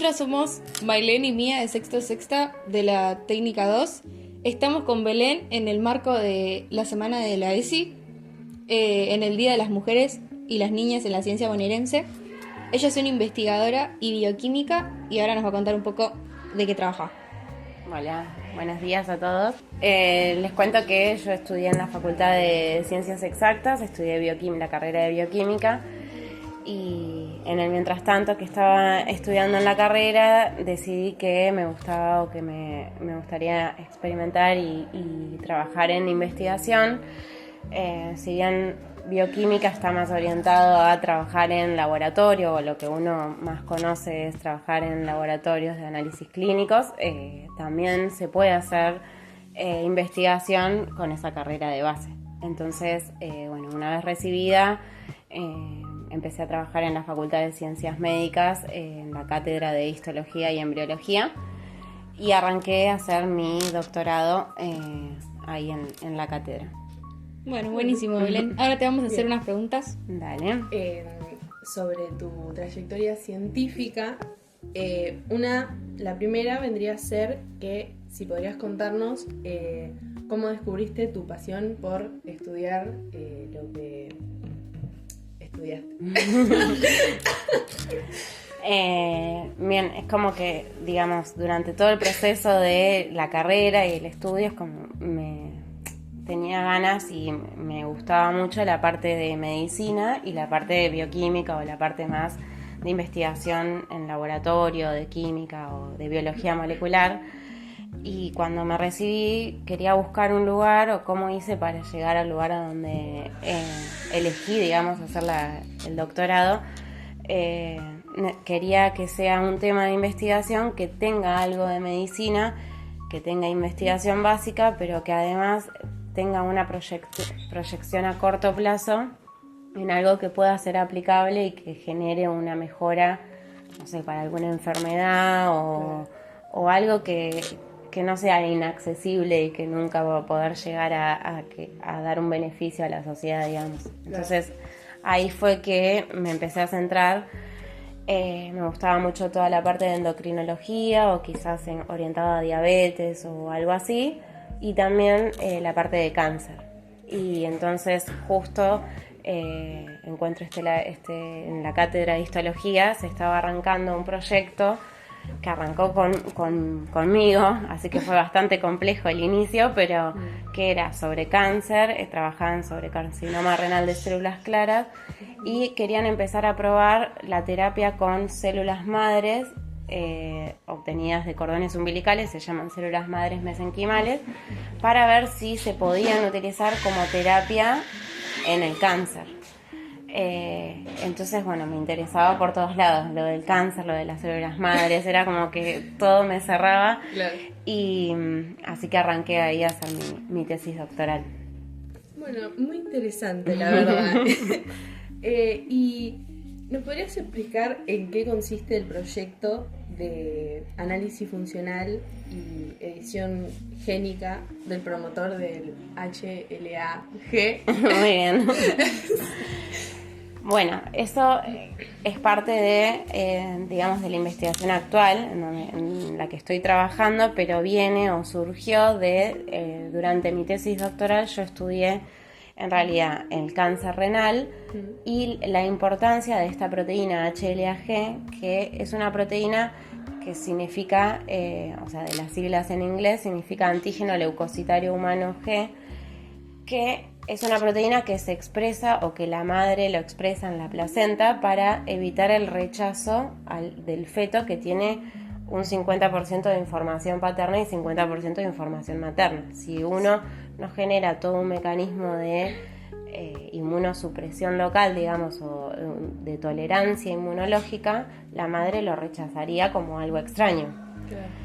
nosotras somos Mailén y Mía de Sexto Sexta de la Técnica 2. Estamos con Belén en el marco de la Semana de la ESI, en el Día de las Mujeres y las Niñas en la Ciencia Bonaerense. Ella es una investigadora y bioquímica y ahora nos va a contar un poco de qué trabaja. Hola, buenos días a todos. Les cuento que yo estudié en la Facultad de Ciencias Exactas, estudié la carrera de bioquímica, y en el mientras tanto que estaba estudiando en la carrera decidí que me gustaba o que me gustaría experimentar y trabajar en investigación. Si bien bioquímica está más orientado a trabajar en laboratorio, o lo que uno más conoce es trabajar en laboratorios de análisis clínicos, también se puede hacer investigación con esa carrera de base. Entonces, una vez recibida, empecé a trabajar en la Facultad de Ciencias Médicas, en la cátedra de Histología y Embriología, y arranqué a hacer mi doctorado ahí en la cátedra. Bueno, buenísimo, Belén. Ahora te vamos a hacer unas preguntas. Dale. Sobre tu trayectoria científica, la primera vendría a ser que si podrías contarnos cómo descubriste tu pasión por estudiar lo que estudiaste. Bien, es como que, digamos, durante todo el proceso de la carrera y el estudio es como tenía ganas y me gustaba mucho la parte de medicina y la parte de bioquímica, o la parte más de investigación en laboratorio, de química o de biología molecular. Y cuando me recibí quería buscar un lugar, o cómo hice para llegar al lugar a donde elegí, digamos, hacer el doctorado. Quería que sea un tema de investigación que tenga algo de medicina, que tenga investigación básica, pero que además tenga una proyección a corto plazo en algo que pueda ser aplicable y que genere una mejora, no sé, para alguna enfermedad o algo que no sea inaccesible y que nunca va a poder llegar a dar un beneficio a la sociedad, digamos. Entonces, ahí fue que me empecé a centrar. Me gustaba mucho toda la parte de endocrinología, o quizás orientada a diabetes o algo así, y también la parte de cáncer. Y entonces justo encuentro en la cátedra de histología se estaba arrancando un proyecto que arrancó conmigo, así que fue bastante complejo el inicio, pero que era sobre cáncer. Trabajaban sobre carcinoma renal de células claras y querían empezar a probar la terapia con células madres obtenidas de cordones umbilicales, se llaman células madres mesenquimales, para ver si se podían utilizar como terapia en el cáncer. Entonces, me interesaba por todos lados, lo del cáncer, lo de las células madres, era como que todo me cerraba. Claro. Y así que arranqué ahí a hacer mi tesis doctoral. Bueno, muy interesante, la verdad. ¿Y nos podrías explicar en qué consiste el proyecto de análisis funcional y edición génica del promotor del HLA-G? Muy bien. Bueno, eso es parte de, digamos, de la investigación actual en la que estoy trabajando, pero viene o surgió durante mi tesis doctoral. Yo estudié en realidad el cáncer renal y la importancia de esta proteína HLA-G, que es una proteína que significa, de las siglas en inglés, significa antígeno leucocitario humano G, que es una proteína que se expresa, o que la madre lo expresa en la placenta, para evitar el rechazo del feto, que tiene un 50% de información paterna y 50% de información materna. Si uno no genera todo un mecanismo de inmunosupresión local, digamos, o de tolerancia inmunológica, la madre lo rechazaría como algo extraño. Claro.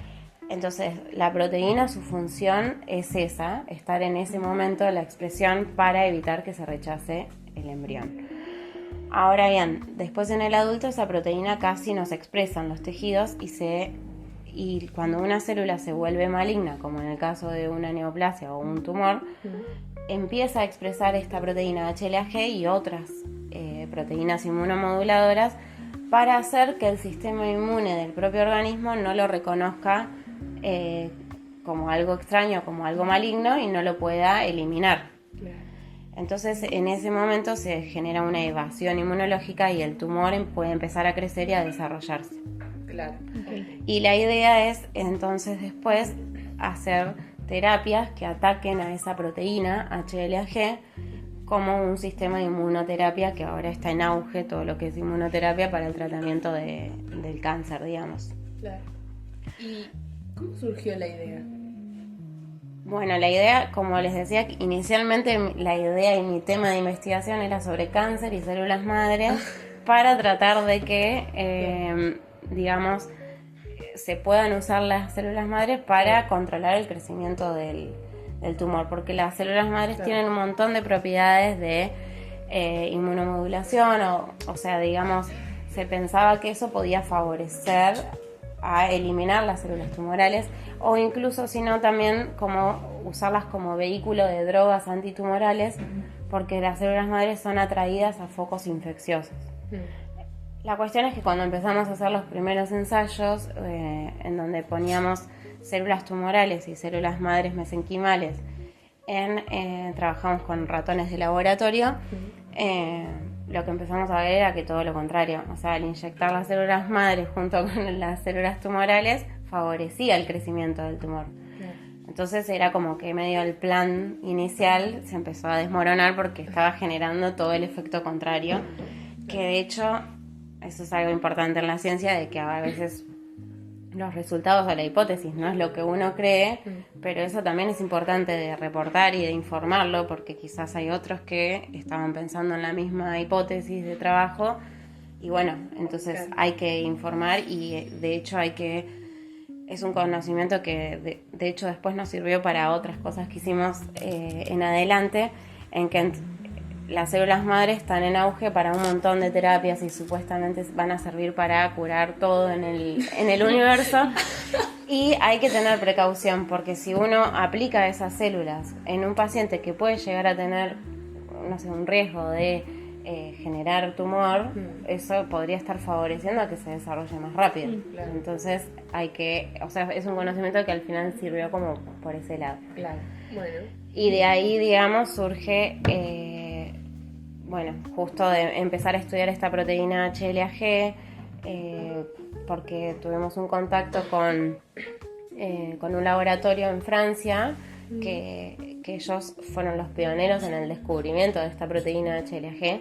Entonces, la proteína, su función es esa, estar en ese momento la expresión para evitar que se rechace el embrión. Ahora bien, después en el adulto esa proteína casi no se expresa en los tejidos, y cuando una célula se vuelve maligna, como en el caso de una neoplasia o un tumor, empieza a expresar esta proteína HLA-G y otras proteínas inmunomoduladoras para hacer que el sistema inmune del propio organismo no lo reconozca como algo extraño, como algo maligno y no lo pueda eliminar. Claro. Entonces en ese momento se genera una evasión inmunológica y el tumor puede empezar a crecer y a desarrollarse. Claro. Y la idea es entonces después hacer terapias que ataquen a esa proteína HLA-G como un sistema de inmunoterapia que ahora está en auge, todo lo que es inmunoterapia para el tratamiento del cáncer, digamos. Claro. ¿Y cómo surgió la idea? Bueno, la idea, como les decía, inicialmente la idea y mi tema de investigación era sobre cáncer y células madres para tratar de que, digamos, se puedan usar las células madres para controlar el crecimiento del tumor, porque las células madres tienen un montón de propiedades de inmunomodulación, o sea, digamos, se pensaba que eso podía favorecer a eliminar las células tumorales o incluso, si no, también como usarlas como vehículo de drogas antitumorales, porque las células madres son atraídas a focos infecciosos. La cuestión es que cuando empezamos a hacer los primeros ensayos, en donde poníamos células tumorales y células madres mesenquimales, trabajamos con ratones de laboratorio, lo que empezamos a ver era que todo lo contrario, o sea, al inyectar las células madres junto con las células tumorales, favorecía el crecimiento del tumor. Entonces era como que medio el plan inicial se empezó a desmoronar porque estaba generando todo el efecto contrario, que de hecho, eso es algo importante en la ciencia, de que a veces los resultados de la hipótesis no es lo que uno cree, pero eso también es importante de reportar y de informarlo, porque quizás hay otros que estaban pensando en la misma hipótesis de trabajo y bueno, entonces hay que informar y de hecho es un conocimiento que de hecho después nos sirvió para otras cosas que hicimos en adelante, en que las células madres están en auge para un montón de terapias y supuestamente van a servir para curar todo en el universo. Y hay que tener precaución porque si uno aplica esas células en un paciente que puede llegar a tener, no sé, un riesgo de generar tumor, eso podría estar favoreciendo a que se desarrolle más rápido. Claro. Entonces o sea, es un conocimiento que al final sirvió como por ese lado. Claro. Bueno. Y de ahí, digamos, surge, justo de empezar a estudiar esta proteína HLA-G, porque tuvimos un contacto con un laboratorio en Francia, que ellos fueron los pioneros en el descubrimiento de esta proteína HLA-G,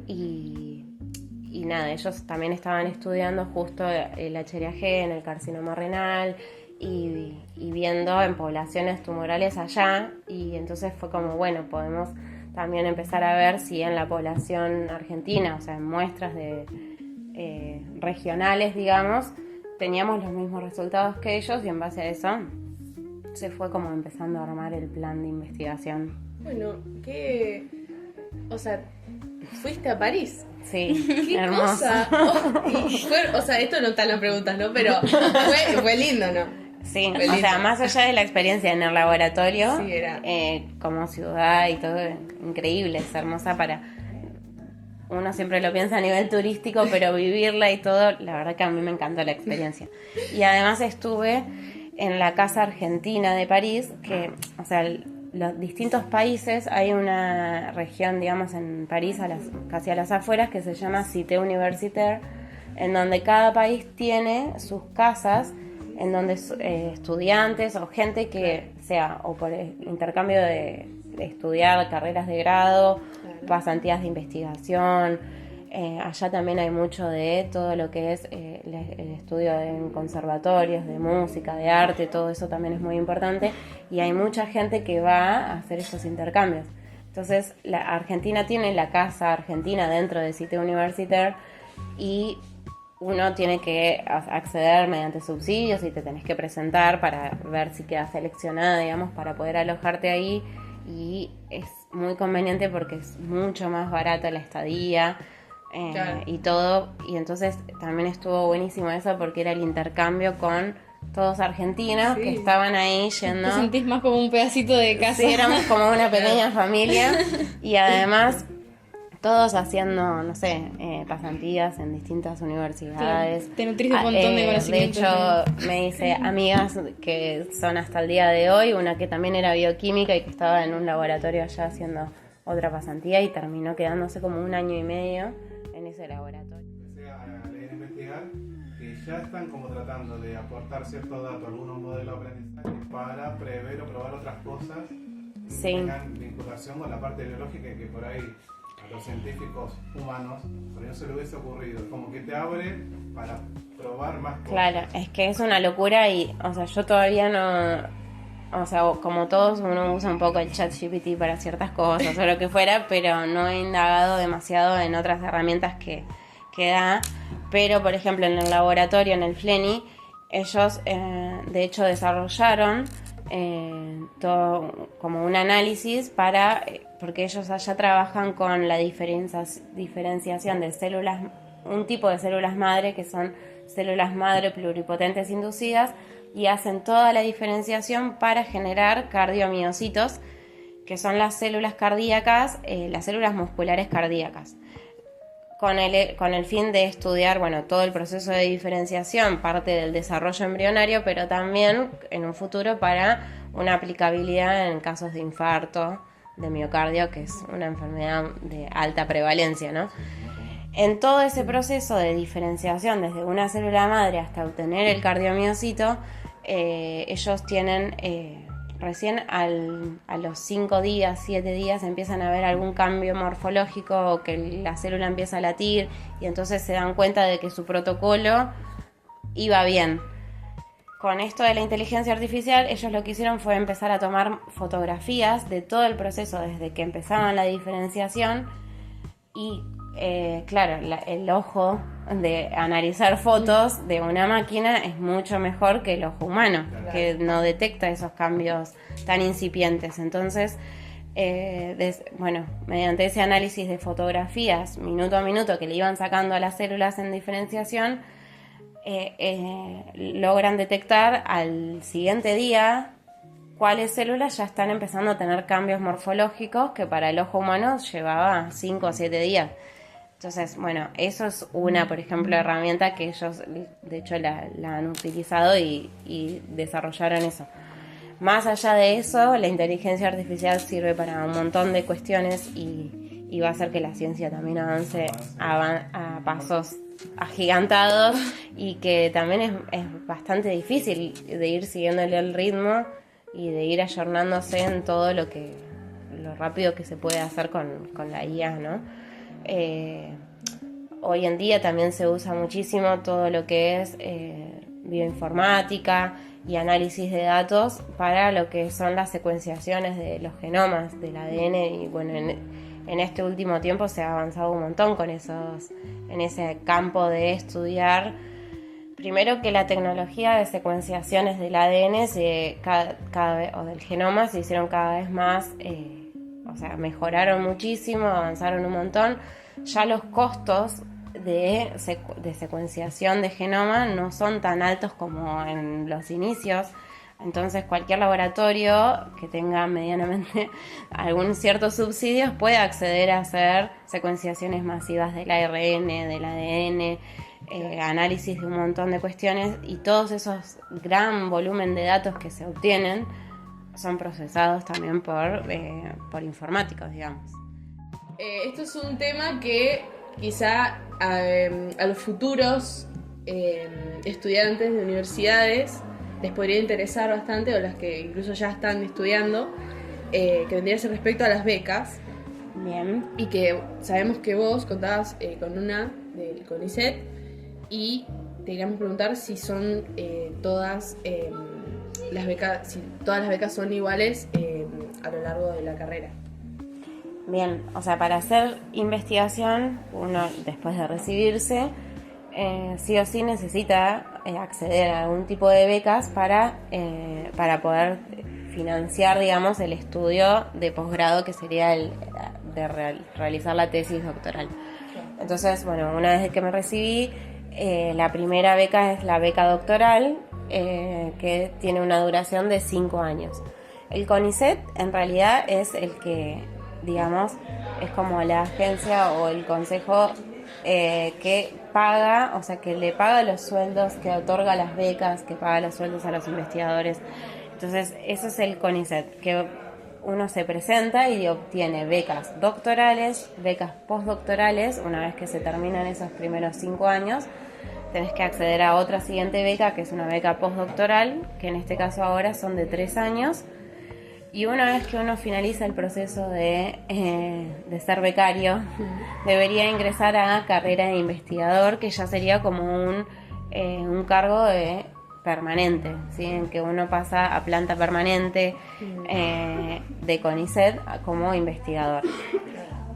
y nada, ellos también estaban estudiando justo el HLA-G en el carcinoma renal, y viendo en poblaciones tumorales allá, y entonces fue como, bueno, podemos también empezar a ver si en la población argentina, o sea, en muestras regionales, digamos, teníamos los mismos resultados que ellos, y en base a eso se fue como empezando a armar el plan de investigación. Bueno, o sea, fuiste a París. Sí, ¡Qué hermoso. cosa! O sea, esto no están las preguntas, ¿no? Pero fue lindo, ¿no? Sí, o sea, más allá de la experiencia en el laboratorio, sí, era. Como ciudad y todo, increíble, es hermosa uno siempre lo piensa a nivel turístico, pero vivirla y todo, la verdad que a mí me encantó la experiencia. Y además estuve en la Casa Argentina de París, que, o sea, los distintos países, hay una región, digamos, en París, casi a las afueras, que se llama Cité Universitaire, en donde cada país tiene sus casas, en donde estudiantes o gente que sea o por intercambio de estudiar carreras de grado, pasantías de investigación, allá también hay mucho de todo lo que es el estudio en conservatorios, de música, de arte, todo eso también es muy importante y hay mucha gente que va a hacer esos intercambios. Entonces la Argentina tiene la Casa Argentina dentro de Cité Universitaire y uno tiene que acceder mediante subsidios y te tenés que presentar para ver si quedas seleccionada, digamos, para poder alojarte ahí, y es muy conveniente porque es mucho más barato la estadía y todo, y entonces también estuvo buenísimo eso porque era el intercambio con todos argentinos que estaban ahí yendo. Te sentís más como un pedacito de casa. Sí, éramos como una pequeña familia y además todos haciendo, no sé, pasantías en distintas universidades. Claro, te nutrís de un montón de conocimientos. De hecho, me hice amigas que son hasta el día de hoy, una que también era bioquímica y que estaba en un laboratorio allá haciendo otra pasantía y terminó quedándose como 1 año y medio en ese laboratorio. Empecé a leer e investigar que ya están como tratando de aportar ciertos datos a algunos modelos de aprendizaje para prever o probar otras cosas que tengan vinculación con la parte biológica y que por ahí a los científicos humanos por ahí no se le hubiese ocurrido, como que te abre para probar más cosas. Claro, es que es una locura y, o sea, yo todavía no... O sea, como todos, uno usa un poco el ChatGPT para ciertas cosas o lo que fuera, pero no he indagado demasiado en otras herramientas que da. Pero, por ejemplo, en el laboratorio, en el FLENI, ellos, de hecho, desarrollaron todo como un análisis porque ellos allá trabajan con la diferenciación de células, un tipo de células madre que son células madre pluripotentes inducidas, y hacen toda la diferenciación para generar cardiomiocitos, que son las células cardíacas, las células musculares cardíacas, con el fin de estudiar, bueno, todo el proceso de diferenciación, parte del desarrollo embrionario, pero también en un futuro para una aplicabilidad en casos de infarto de miocardio, que es una enfermedad de alta prevalencia, ¿no? En todo ese proceso de diferenciación, desde una célula madre hasta obtener el cardiomiocito, ellos tienen, recién a los 5 días, 7 días, empiezan a ver algún cambio morfológico o que la célula empieza a latir y entonces se dan cuenta de que su protocolo iba bien. Con esto de la inteligencia artificial, ellos lo que hicieron fue empezar a tomar fotografías de todo el proceso desde que empezaban la diferenciación y claro, el ojo de analizar fotos de una máquina es mucho mejor que el ojo humano, que no detecta esos cambios tan incipientes. Entonces, mediante ese análisis de fotografías minuto a minuto que le iban sacando a las células en diferenciación, logran detectar al siguiente día cuáles células ya están empezando a tener cambios morfológicos que para el ojo humano llevaba 5 o 7 días. Entonces, bueno, eso es una, por ejemplo, herramienta que ellos, de hecho, la han utilizado y desarrollaron eso. Más allá de eso, la inteligencia artificial sirve para un montón de cuestiones y va a hacer que la ciencia también avance a pasos agigantados y que también es bastante difícil de ir siguiéndole el ritmo y de ir ayornándose en todo lo rápido que se puede hacer con la IA, ¿no? Hoy en día también se usa muchísimo todo lo que es bioinformática y análisis de datos para lo que son las secuenciaciones de los genomas del ADN y bueno, en este último tiempo se ha avanzado un montón en ese campo de estudiar primero que la tecnología de secuenciaciones del ADN cada vez, o del genoma se hicieron cada vez más, o sea, mejoraron muchísimo, avanzaron un montón. Ya los costos de secuenciación de genoma no son tan altos como en los inicios. Entonces cualquier laboratorio que tenga medianamente algún cierto subsidios puede acceder a hacer secuenciaciones masivas del ARN, del ADN, análisis de un montón de cuestiones, y todos esos gran volumen de datos que se obtienen son procesados también por informáticos, digamos. Esto es un tema que quizá a los futuros estudiantes de universidades les podría interesar bastante, o las que incluso ya están estudiando, que vendría a ser respecto a las becas. Bien. Y que sabemos que vos contabas con una del CONICET, y te queríamos preguntar si son todas las becas, si todas las becas son iguales a lo largo de la carrera. Bien, o sea, para hacer investigación, uno después de recibirse, sí o sí necesita acceder a algún tipo de becas para poder financiar, digamos, el estudio de posgrado, que sería el de realizar la tesis doctoral. Entonces, bueno, una vez que me recibí, la primera beca es la beca doctoral, que tiene una duración de 5 años. El CONICET en realidad es el que, digamos, es como la agencia o el consejo que paga, o sea, que le paga los sueldos, que otorga las becas, que paga los sueldos a los investigadores. Entonces, eso es el CONICET, que uno se presenta y obtiene becas doctorales, becas postdoctorales. Una vez que se terminan esos primeros 5 años, tenés que acceder a otra siguiente beca, que es una beca postdoctoral, que en este caso ahora son de 3 años. Y una vez que uno finaliza el proceso de ser becario, debería ingresar a carrera de investigador, que ya sería como un cargo permanente, ¿sí? En que uno pasa a planta permanente de CONICET como investigador.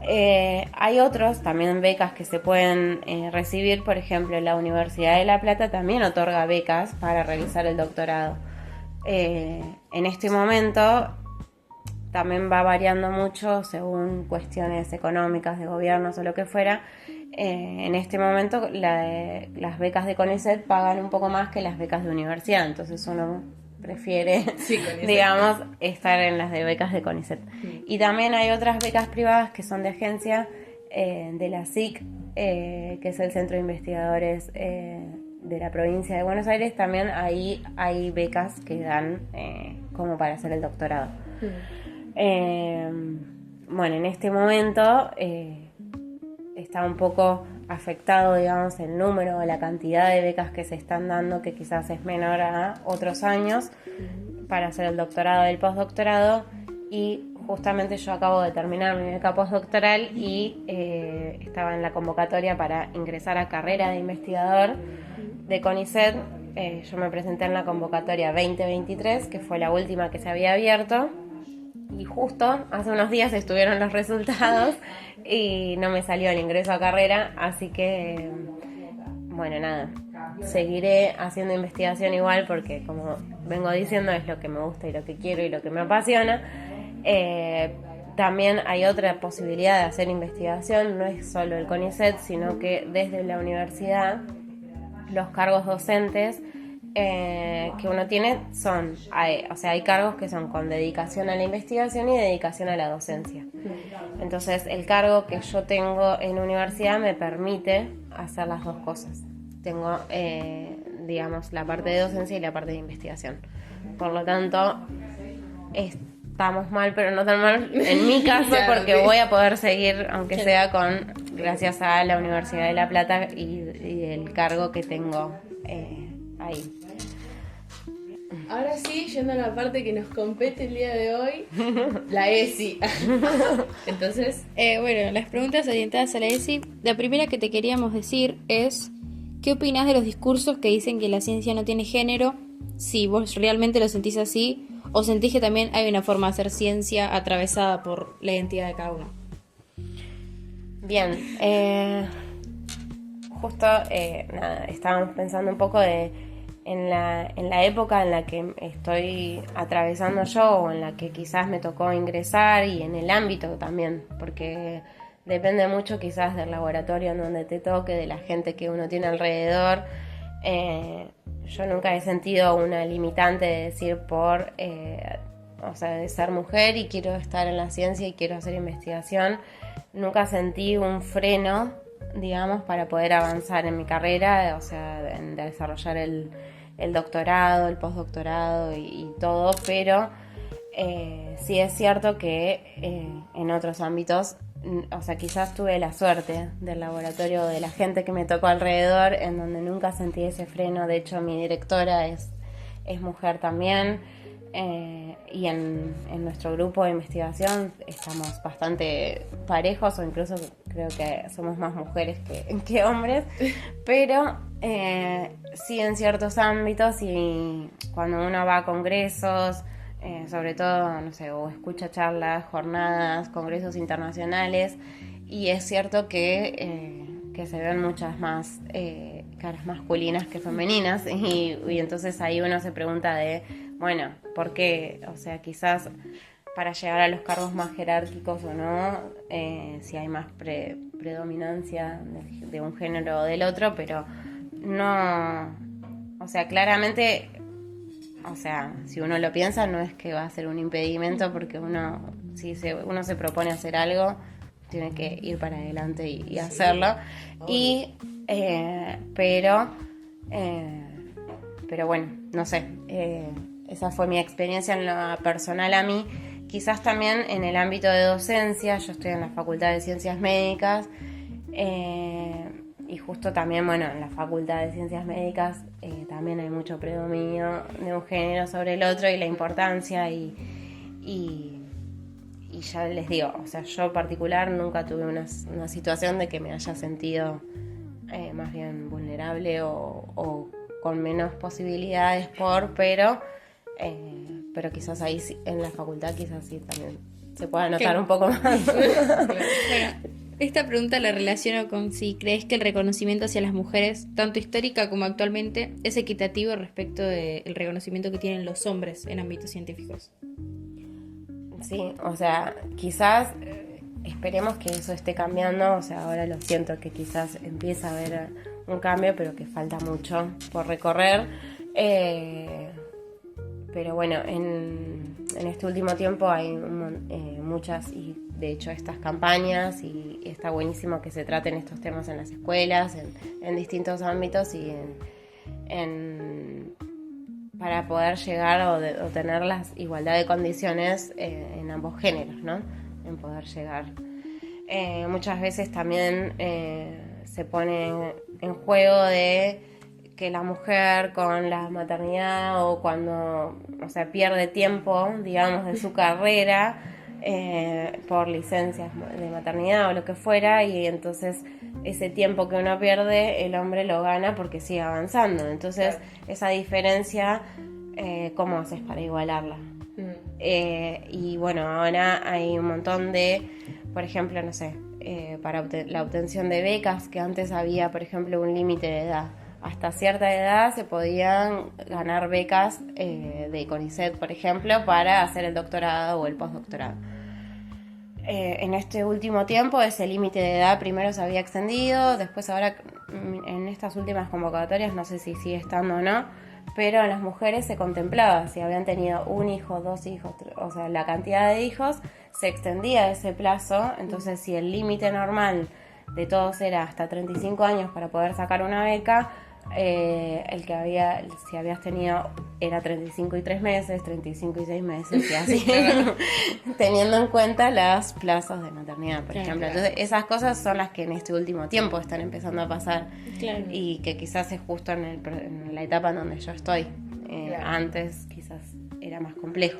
Hay otros también becas que se pueden recibir. Por ejemplo, la Universidad de La Plata también otorga becas para realizar el doctorado. En este momento también va variando mucho según cuestiones económicas de gobiernos o lo que fuera. En este momento las becas de CONICET pagan un poco más que las becas de universidad, entonces uno prefiere, digamos, estar en las de becas de CONICET. Y también hay otras becas privadas que son de agencia, de la SIC, que es el Centro de Investigadores de la provincia de Buenos Aires. También ahí hay becas que dan como para hacer el doctorado. Bueno, en este momento está un poco afectado, digamos, el número o la cantidad de becas que se están dando, que quizás es menor a otros años para hacer el doctorado y el postdoctorado. Y justamente yo acabo de terminar mi beca postdoctoral y estaba en la convocatoria para ingresar a carrera de investigador de CONICET. Yo me presenté en la convocatoria 2023, que fue la última que se había abierto. Y justo hace unos días estuvieron los resultados y no me salió el ingreso a carrera, así que, bueno, nada, seguiré haciendo investigación igual porque, como vengo diciendo, es lo que me gusta y lo que quiero y lo que me apasiona. También hay otra posibilidad de hacer investigación, no es solo el CONICET, sino que desde la universidad los cargos docentes que uno tiene hay cargos que son con dedicación a la investigación y dedicación a la docencia. Entonces el cargo que yo tengo en universidad me permite hacer las dos cosas. Tengo, digamos, la parte de docencia y la parte de investigación. Por lo tanto, estamos mal, pero no tan mal en mi caso, porque voy a poder seguir, aunque sea gracias a la Universidad de La Plata y el cargo que tengo ahí. Ahora sí, yendo a la parte que nos compete el día de hoy, la ESI. Entonces, bueno, las preguntas orientadas a la ESI, la primera que te queríamos decir es: ¿qué opinás de los discursos que dicen que la ciencia no tiene género? Si vos realmente lo sentís así, o sentís que también hay una forma de hacer ciencia atravesada por la identidad de cada uno. Bien, justo estábamos pensando un poco en la época en la que estoy atravesando yo, o en la que quizás me tocó ingresar, y en el ámbito también, porque depende mucho quizás del laboratorio en donde te toque, de la gente que uno tiene alrededor. Yo nunca he sentido una limitante de decir de ser mujer y quiero estar en la ciencia y quiero hacer investigación. Nunca sentí un freno, digamos, para poder avanzar en mi carrera, o sea, en desarrollar el doctorado, el postdoctorado y todo, pero sí es cierto que en otros ámbitos, o sea, quizás tuve la suerte del laboratorio, de la gente que me tocó alrededor, en donde nunca sentí ese freno. De hecho, mi directora es mujer también, y en nuestro grupo de investigación estamos bastante parejos, o incluso creo que somos más mujeres que hombres, pero sí en ciertos ámbitos, y cuando uno va a congresos, sobre todo, no sé, o escucha charlas, jornadas, congresos internacionales, y es cierto que se ven muchas más caras masculinas que femeninas, y entonces ahí uno se pregunta bueno, ¿por qué? O sea, quizás para llegar a los cargos más jerárquicos o no, si hay más predominancia de un género o del otro, pero no, o sea, claramente, o sea, si uno lo piensa, no es que va a ser un impedimento, porque si uno se propone hacer algo, tiene que ir para adelante y hacerlo. Y pero bueno, no sé, esa fue mi experiencia en lo personal a mí. Quizás también en el ámbito de docencia, yo estoy en la Facultad de Ciencias Médicas, y justo también, bueno, en la Facultad de Ciencias Médicas también hay mucho predominio de un género sobre el otro y la importancia y ya les digo, o sea, yo en particular nunca tuve una situación de que me haya sentido más bien vulnerable o con menos posibilidades pero quizás ahí en la facultad quizás sí también se pueda notar un poco más. Bueno, esta pregunta la relaciono con si crees que el reconocimiento hacia las mujeres, tanto histórica como actualmente, es equitativo respecto del reconocimiento que tienen los hombres en ámbitos científicos. Sí, o sea, quizás esperemos que eso esté cambiando, o sea, ahora lo siento que quizás empieza a haber un cambio, pero que falta mucho por recorrer. Pero bueno, en este último tiempo hay muchas, y de hecho estas campañas, y está buenísimo que se traten estos temas en las escuelas, en distintos ámbitos y para poder llegar o tener la igualdad de condiciones en ambos géneros, ¿no? En poder llegar. Muchas veces también se pone en juego de que la mujer con la maternidad o cuando, o sea, pierde tiempo, digamos, de su carrera por licencias de maternidad o lo que fuera, y entonces ese tiempo que uno pierde el hombre lo gana porque sigue avanzando. Entonces esa diferencia, ¿cómo haces para igualarla? Y bueno, ahora hay un montón de, por ejemplo, no sé, para la obtención de becas, que antes había, por ejemplo, un límite de edad. Hasta cierta edad se podían ganar becas de CONICET, por ejemplo, para hacer el doctorado o el postdoctorado. En este último tiempo ese límite de edad primero se había extendido, después ahora en estas últimas convocatorias, no sé si sigue estando o no, pero en las mujeres se contemplaba, si habían tenido un hijo, 2 hijos, o sea, la cantidad de hijos, se extendía ese plazo. Entonces si el límite normal de todos era hasta 35 años para poder sacar una beca, si habías tenido, era 35 y 3 meses, 35 y 6 meses, y así, teniendo en cuenta los plazos de maternidad, por ejemplo. Entonces, esas cosas son las que en este último tiempo están empezando a pasar, y que quizás es justo en la etapa en donde yo estoy. Antes quizás era más complejo.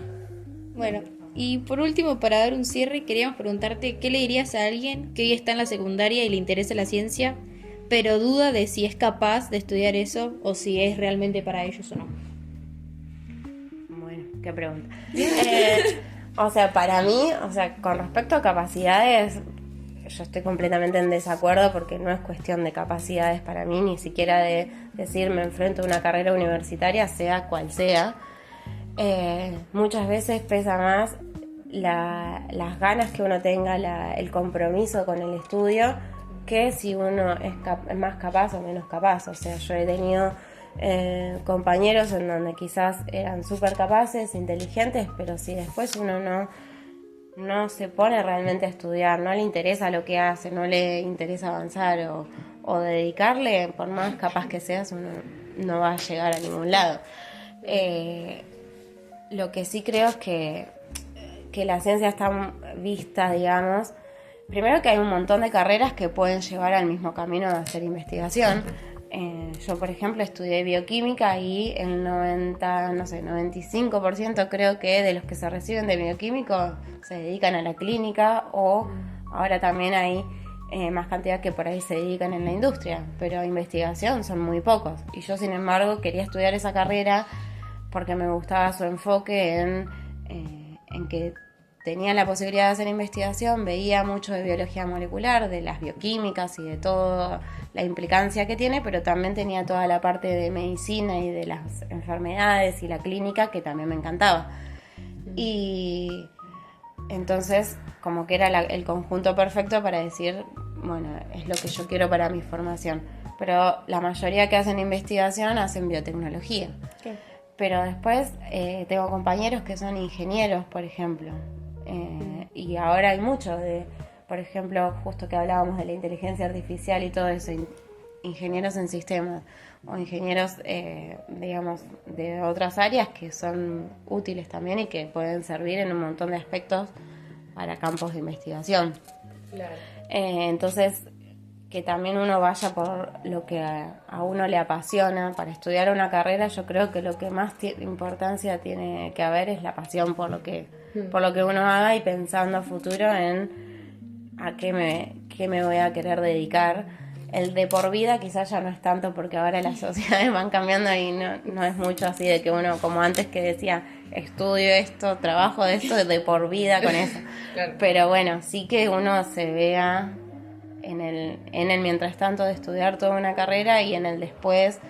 Bueno, y por último, para dar un cierre, queríamos preguntarte ¿qué le dirías a alguien que hoy está en la secundaria y le interesa la ciencia, pero duda de si es capaz de estudiar eso o si es realmente para ellos o no? Bueno, qué pregunta. O sea, para mí, o sea, con respecto a capacidades, yo estoy completamente en desacuerdo, porque no es cuestión de capacidades para mí, ni siquiera de decir me enfrento a una carrera universitaria, sea cual sea. Muchas veces pesa más las ganas que uno tenga, el compromiso con el estudio, que si uno es más capaz o menos capaz. O sea, yo he tenido compañeros en donde quizás eran súper capaces, inteligentes, pero si después uno no se pone realmente a estudiar, no le interesa lo que hace, no le interesa avanzar o dedicarle, por más capaz que seas, uno no va a llegar a ningún lado. Lo que sí creo es que la ciencia está vista, digamos, primero que hay un montón de carreras que pueden llevar al mismo camino de hacer investigación. Yo, por ejemplo, estudié bioquímica y el 95% creo que de los que se reciben de bioquímico se dedican a la clínica, o ahora también hay más cantidad que por ahí se dedican en la industria, pero investigación son muy pocos. Y yo, sin embargo, quería estudiar esa carrera porque me gustaba su enfoque en que tenía la posibilidad de hacer investigación, veía mucho de biología molecular, de las bioquímicas y de toda la implicancia que tiene, pero también tenía toda la parte de medicina y de las enfermedades y la clínica, que también me encantaba. Y entonces, como que era el conjunto perfecto para decir, bueno, es lo que yo quiero para mi formación. Pero la mayoría que hacen investigación hacen biotecnología. ¿Qué? Pero después tengo compañeros que son ingenieros, por ejemplo. Y ahora hay mucho por ejemplo, justo que hablábamos de la inteligencia artificial y todo eso, ingenieros en sistemas o ingenieros, digamos, de otras áreas que son útiles también y que pueden servir en un montón de aspectos para campos de investigación. Claro. Entonces, que también uno vaya por lo que a uno le apasiona. Para estudiar una carrera, yo creo que lo que más importancia tiene que haber es la pasión por lo que uno haga, y pensando a futuro en a qué me voy a querer dedicar. El de por vida quizás ya no es tanto, porque ahora las sociedades van cambiando y no es mucho así de que uno, como antes que decía, estudio esto, trabajo de esto de por vida con eso. Claro. Pero bueno, sí que uno se vea en el mientras tanto de estudiar toda una carrera, y en el después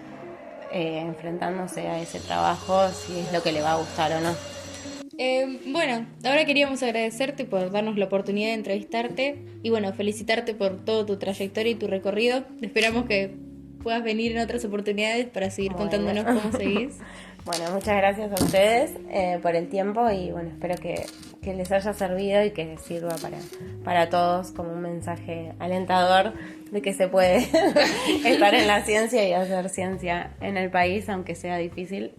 enfrentándose a ese trabajo, si es lo que le va a gustar o no. Bueno, ahora queríamos agradecerte por darnos la oportunidad de entrevistarte y bueno, felicitarte por toda tu trayectoria y tu recorrido. Esperamos que puedas venir en otras oportunidades para seguir contándonos cómo seguís. Bueno, muchas gracias a ustedes por el tiempo, y bueno, espero que les haya servido y que sirva para todos como un mensaje alentador de que se puede estar en la ciencia y hacer ciencia en el país, aunque sea difícil,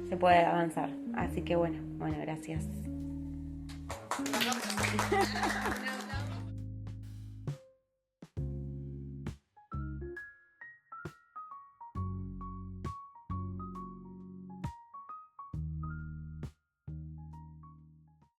se puede avanzar. Así que bueno, gracias.